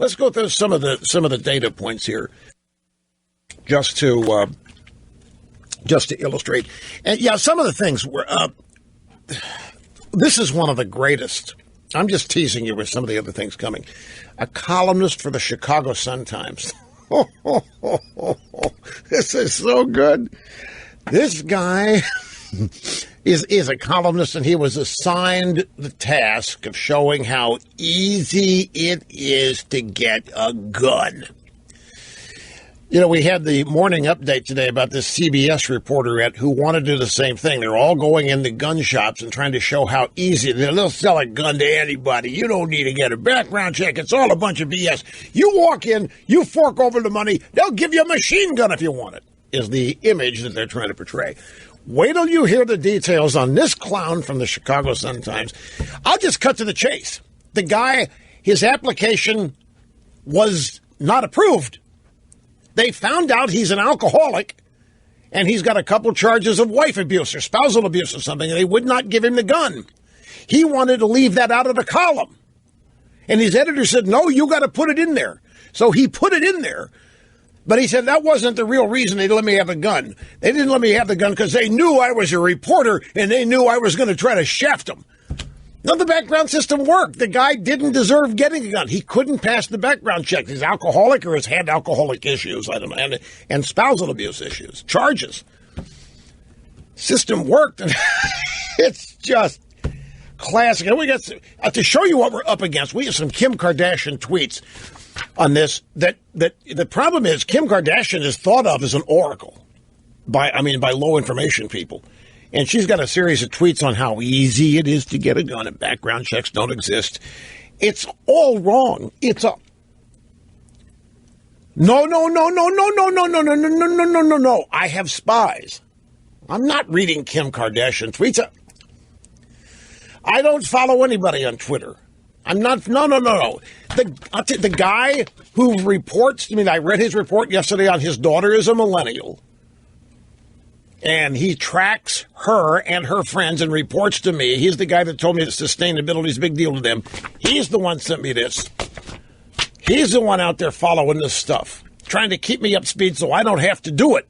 Let's go through some of the data points here, just to illustrate. And yeah, some of the things were. This is one of the greatest. I'm just teasing you with some of the other things coming. A columnist for the Chicago Sun-Times. This is so good. This guy is a columnist, and he was assigned the task of showing how easy it is to get a gun. You know, we had the morning update today about this CBS reporter who wanted to do the same thing. They're all going into gun shops and trying to show how easy it is. They'll sell a gun to anybody. You don't need to get a background check. It's all a bunch of BS. You walk in, you fork over the money, they'll give you a machine gun if you want it, is the image that they're trying to portray. Wait till you hear the details on this clown from the Chicago Sun-Times. I'll just cut to the chase. The guy, his application was not approved. They found out he's an alcoholic, and he's got a couple charges of wife abuse or spousal abuse or something, and they would not give him the gun. He wanted to leave that out of the column. And his editor said, no, you got to put it in there. So he put it in there. But he said that wasn't the real reason they let me have a gun. They didn't let me have the gun because they knew I was a reporter, and they knew I was going to try to shaft them. Now, the background system worked. The guy didn't deserve getting a gun. He couldn't pass the background check. He's alcoholic or has had alcoholic issues, I don't know, and spousal abuse issues, charges. System worked, and it's just classic. And we got to show you what we're up against. We have some Kim Kardashian tweets on this. That the problem is Kim Kardashian is thought of as an oracle by low information people. And she's got a series of tweets on how easy it is to get a gun and background checks don't exist. It's all wrong. It's a no. I have spies. I'm not reading Kim Kardashian tweets. I don't follow anybody on Twitter. I'm not. No. The guy who reports. I read his report yesterday on his daughter is a millennial. And he tracks her and her friends and reports to me. He's the guy that told me that sustainability is a big deal to them. He's the one sent me this. He's the one out there following this stuff, trying to keep me up to speed so I don't have to do it.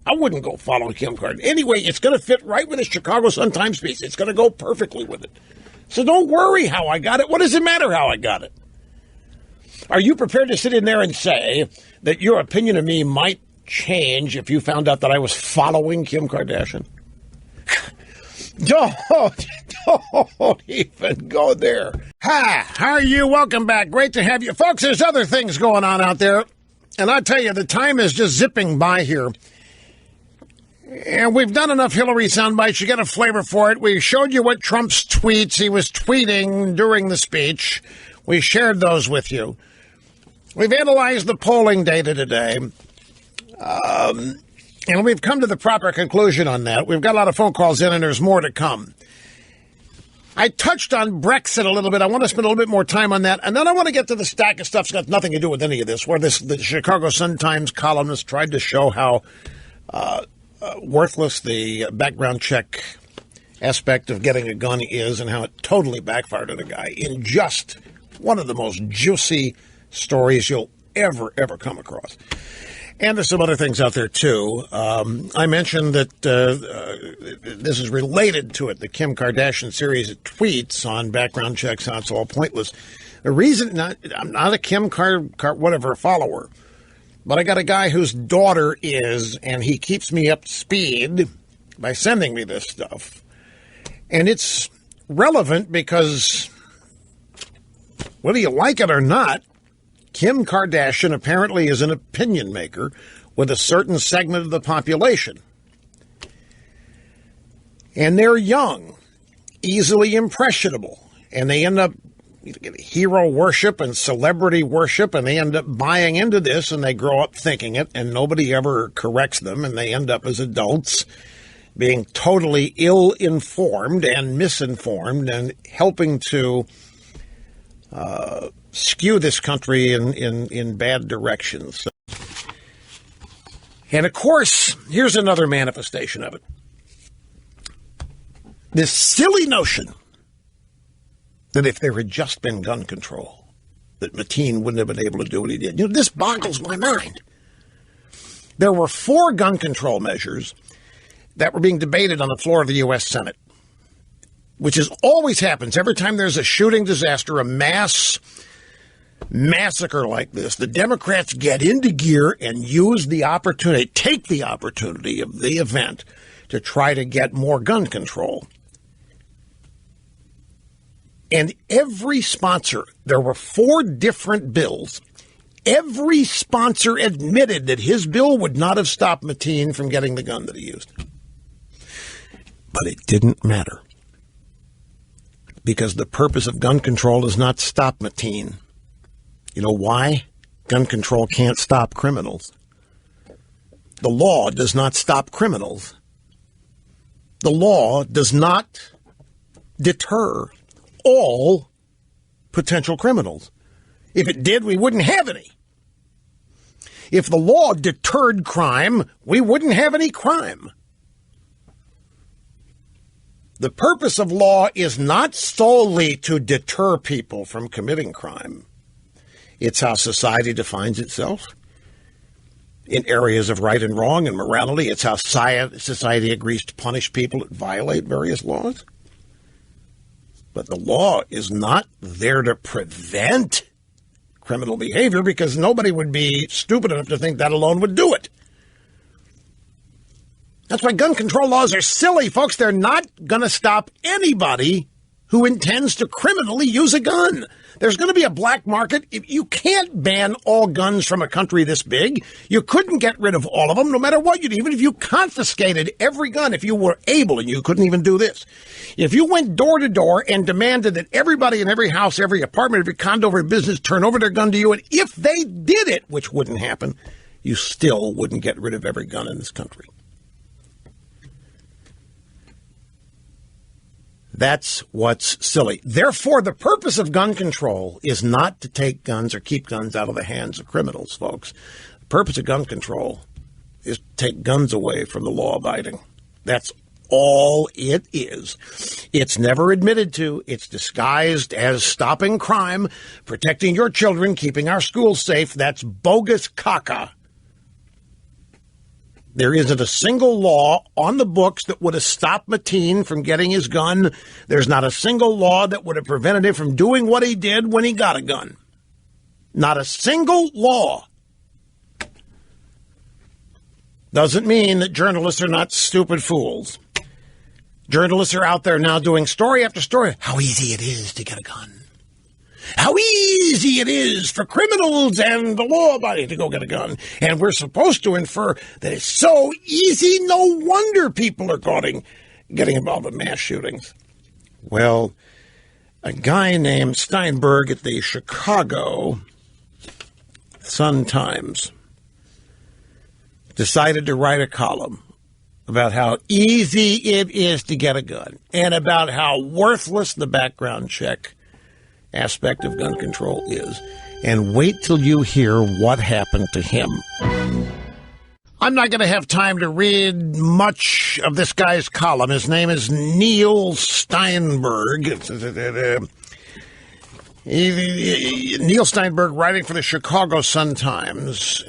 I wouldn't go follow Kim Kardashian. Anyway, it's going to fit right with the Chicago Sun-Times piece. It's going to go perfectly with it. So don't worry how I got it. What does it matter how I got it? Are you prepared to sit in there and say that your opinion of me might change if you found out that I was following Kim Kardashian? Don't even go there. Hi, how are you? Welcome back. Great to have you. Folks, there's other things going on out there. And I tell you, the time is just zipping by here. And we've done enough Hillary soundbites. You get a flavor for it. We showed you what Trump's tweets he was tweeting during the speech. We shared those with you. We've analyzed the polling data today. And we've come to the proper conclusion on that. We've got a lot of phone calls in, and there's more to come. I touched on Brexit a little bit. I want to spend a little bit more time on that. And then I want to get to the stack of stuff that's got nothing to do with any of this, where the Chicago Sun-Times columnist tried to show how worthless the background check aspect of getting a gun is and how it totally backfired on a guy in just one of the most juicy stories you'll ever come across. And there's some other things out there, too. I mentioned that this is related to it, the Kim Kardashian series of tweets on background checks, how it's all pointless. The reason, I'm not a Kim whatever follower, but I got a guy whose daughter is, and he keeps me up to speed by sending me this stuff. And it's relevant because, whether you like it or not, Kim Kardashian apparently is an opinion maker with a certain segment of the population. And they're young, easily impressionable, and they end up hero worship and celebrity worship, and they end up buying into this, and they grow up thinking it, and nobody ever corrects them, and they end up as adults being totally ill-informed and misinformed and helping to skew this country in bad directions. And, of course, here's another manifestation of it. This silly notion that if there had just been gun control, that Mateen wouldn't have been able to do what he did. This boggles my mind. There were 4 gun control measures that were being debated on the floor of the U.S. Senate, which always happens every time there's a shooting disaster, a mass massacre like this. The Democrats get into gear and use the opportunity, take the opportunity of the event to try to get more gun control. And every sponsor, there were 4 different bills. Every sponsor admitted that his bill would not have stopped Mateen from getting the gun that he used. But it didn't matter. Because the purpose of gun control is not stop Mateen. You know why? Gun control can't stop criminals. The law does not stop criminals. The law does not deter all potential criminals. If it did, we wouldn't have any. If the law deterred crime, we wouldn't have any crime. The purpose of law is not solely to deter people from committing crime. It's how society defines itself in areas of right and wrong and morality. It's how society agrees to punish people that violate various laws. But the law is not there to prevent criminal behavior, because nobody would be stupid enough to think that alone would do it. That's why gun control laws are silly, folks. They're not going to stop anybody who intends to criminally use a gun. There's going to be a black market. You can't ban all guns from a country this big. You couldn't get rid of all of them, no matter what you did. Even if you confiscated every gun, if you were able, and you couldn't even do this. If you went door to door and demanded that everybody in every house, every apartment, every condo, every business turn over their gun to you, and if they did it, which wouldn't happen, you still wouldn't get rid of every gun in this country. That's what's silly. Therefore, the purpose of gun control is not to take guns or keep guns out of the hands of criminals, folks. The purpose of gun control is to take guns away from the law-abiding. That's all it is. It's never admitted to. It's disguised as stopping crime, protecting your children, keeping our schools safe. That's bogus caca. There isn't a single law on the books that would have stopped Mateen from getting his gun. There's not a single law that would have prevented him from doing what he did when he got a gun. Not a single law. Doesn't mean that journalists are not stupid fools. Journalists are out there now doing story after story. How easy it is to get a gun. How easy it is for criminals and the law-abiding to go get a gun. And we're supposed to infer that it's so easy, no wonder people are getting involved in mass shootings. Well, a guy named Steinberg at the Chicago Sun-Times decided to write a column about how easy it is to get a gun and about how worthless the background check aspect of gun control is. And wait till you hear what happened to him. I'm not going to have time to read much of this guy's column. His name is Neil Steinberg. Neil Steinberg, writing for the Chicago Sun-Times,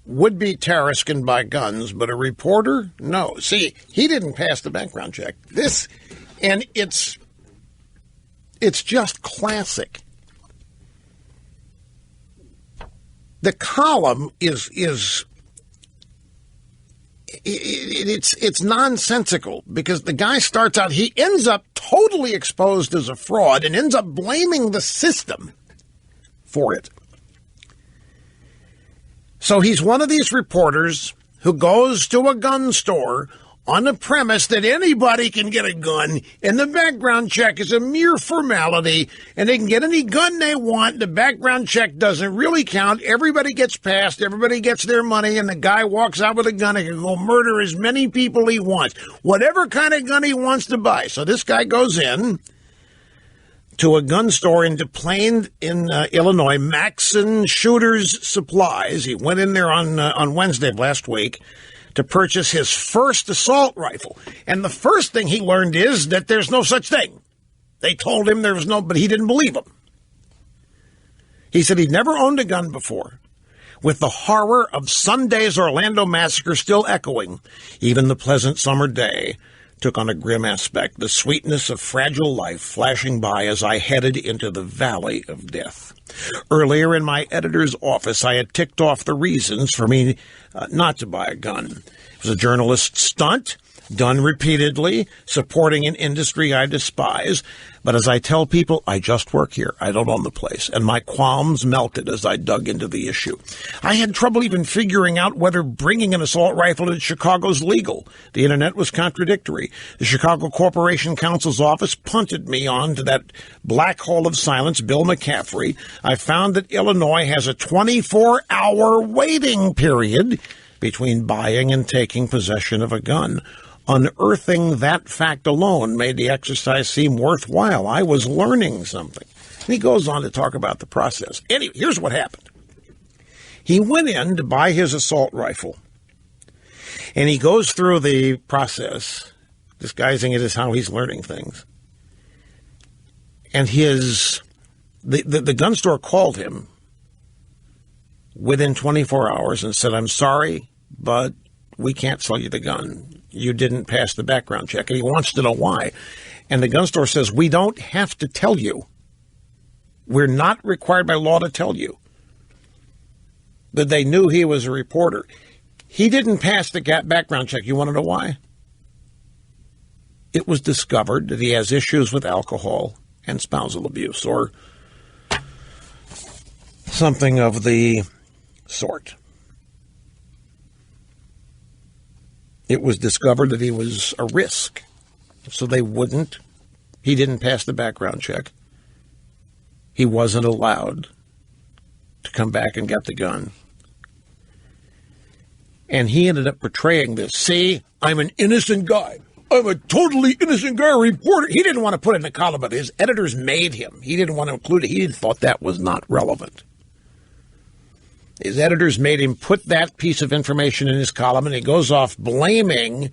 would-be terrorist can buy guns, but a reporter? No. See, he didn't pass the background check. And it's just classic. The column it's nonsensical, because the guy starts out, he ends up totally exposed as a fraud and ends up blaming the system for it. So he's one of these reporters who goes to a gun store on the premise that anybody can get a gun, and the background check is a mere formality, and they can get any gun they want. The background check doesn't really count. Everybody gets passed. Everybody gets their money, and the guy walks out with a gun and can go murder as many people he wants, whatever kind of gun he wants to buy. So this guy goes in to a gun store in Des Plaines in Illinois, Maxson Shooters Supplies. He went in there on Wednesday of last week to purchase his first assault rifle. And the first thing he learned is that there's no such thing. They told him there was no, but he didn't believe them. He said he'd never owned a gun before. With the horror of Sunday's Orlando massacre still echoing, even the pleasant summer day took on a grim aspect, the sweetness of fragile life flashing by as I headed into the valley of death. Earlier in my editor's office, I had ticked off the reasons for me not to buy a gun. It was a journalist's stunt, done repeatedly, supporting an industry I despise. But as I tell people, I just work here. I don't own the place. And my qualms melted as I dug into the issue. I had trouble even figuring out whether bringing an assault rifle into Chicago is legal. The internet was contradictory. The Chicago Corporation Counsel's office punted me on to that black hole of silence, Bill McCaffrey. I found that Illinois has a 24-hour waiting period between buying and taking possession of a gun. Unearthing that fact alone made the exercise seem worthwhile. I was learning something. And he goes on to talk about the process. Anyway, here's what happened. He went in to buy his assault rifle, and he goes through the process, disguising it as how he's learning things. And the gun store called him within 24 hours and said, "I'm sorry, but we can't sell you the gun. You didn't pass the background check." And he wants to know why. And the gun store says, "We don't have to tell you. We're not required by law to tell you." That they knew he was a reporter. He didn't pass the background check. You want to know why? It was discovered that he has issues with alcohol and spousal abuse, or something of the sort. It was discovered that he was a risk, so he didn't pass the background check. He wasn't allowed to come back and get the gun. And he ended up portraying this. "See, I'm an innocent guy. I'm a totally innocent guy, a reporter." He didn't want to put it in the column, but his editors made him. He didn't want to include it. He thought that was not relevant. His editors made him put that piece of information in his column, and he goes off blaming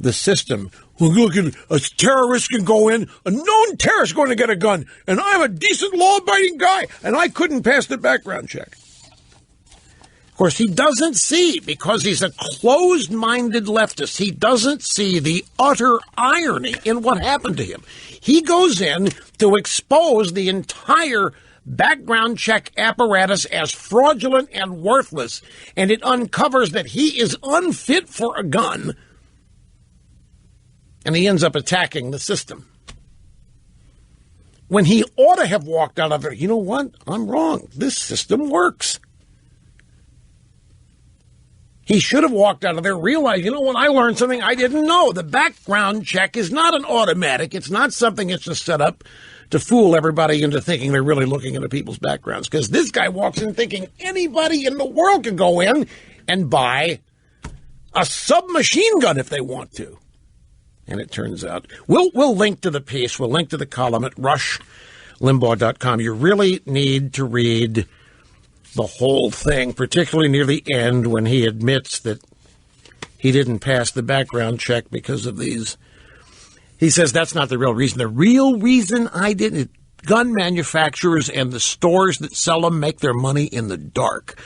the system. "Well, look, a terrorist can go in, a known terrorist going to get a gun, and I'm a decent, law-abiding guy, and I couldn't pass the background check." Of course, he doesn't see, because he's a closed-minded leftist, he doesn't see the utter irony in what happened to him. He goes in to expose the entire background check apparatus as fraudulent and worthless, and it uncovers that he is unfit for a gun, and he ends up attacking the system. When he ought to have walked out of it, "You know what? I'm wrong. This system works." He should have walked out of there, realized, "You know what? I learned something I didn't know. The background check is not an automatic. It's not something that's just set up to fool everybody into thinking they're really looking into people's backgrounds." Because this guy walks in thinking anybody in the world can go in and buy a submachine gun if they want to. And it turns out, we'll link to the piece, we'll link to the column at rushlimbaugh.com. You really need to read the whole thing, particularly near the end when he admits that he didn't pass the background check because of these. He says that's not the real reason. The real reason I didn't, gun manufacturers and the stores that sell them make their money in the dark.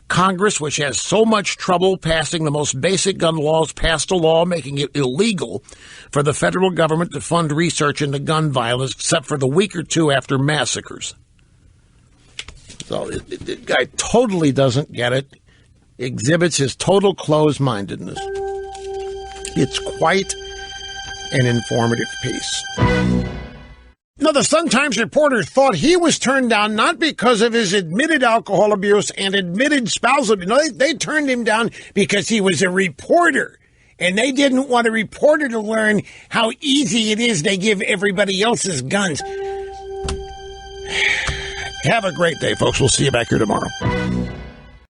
Congress, which has so much trouble passing the most basic gun laws, passed a law making it illegal for the federal government to fund research into gun violence, except for the week or two after massacres. So the guy totally doesn't get it, exhibits his total closed-mindedness. It's quite an informative piece. Now, the Sun-Times reporter thought he was turned down not because of his admitted alcohol abuse and admitted spousal abuse. No, they turned him down because he was a reporter, and they didn't want a reporter to learn how easy it is they give everybody else's guns. Have a great day, folks. We'll see you back here tomorrow.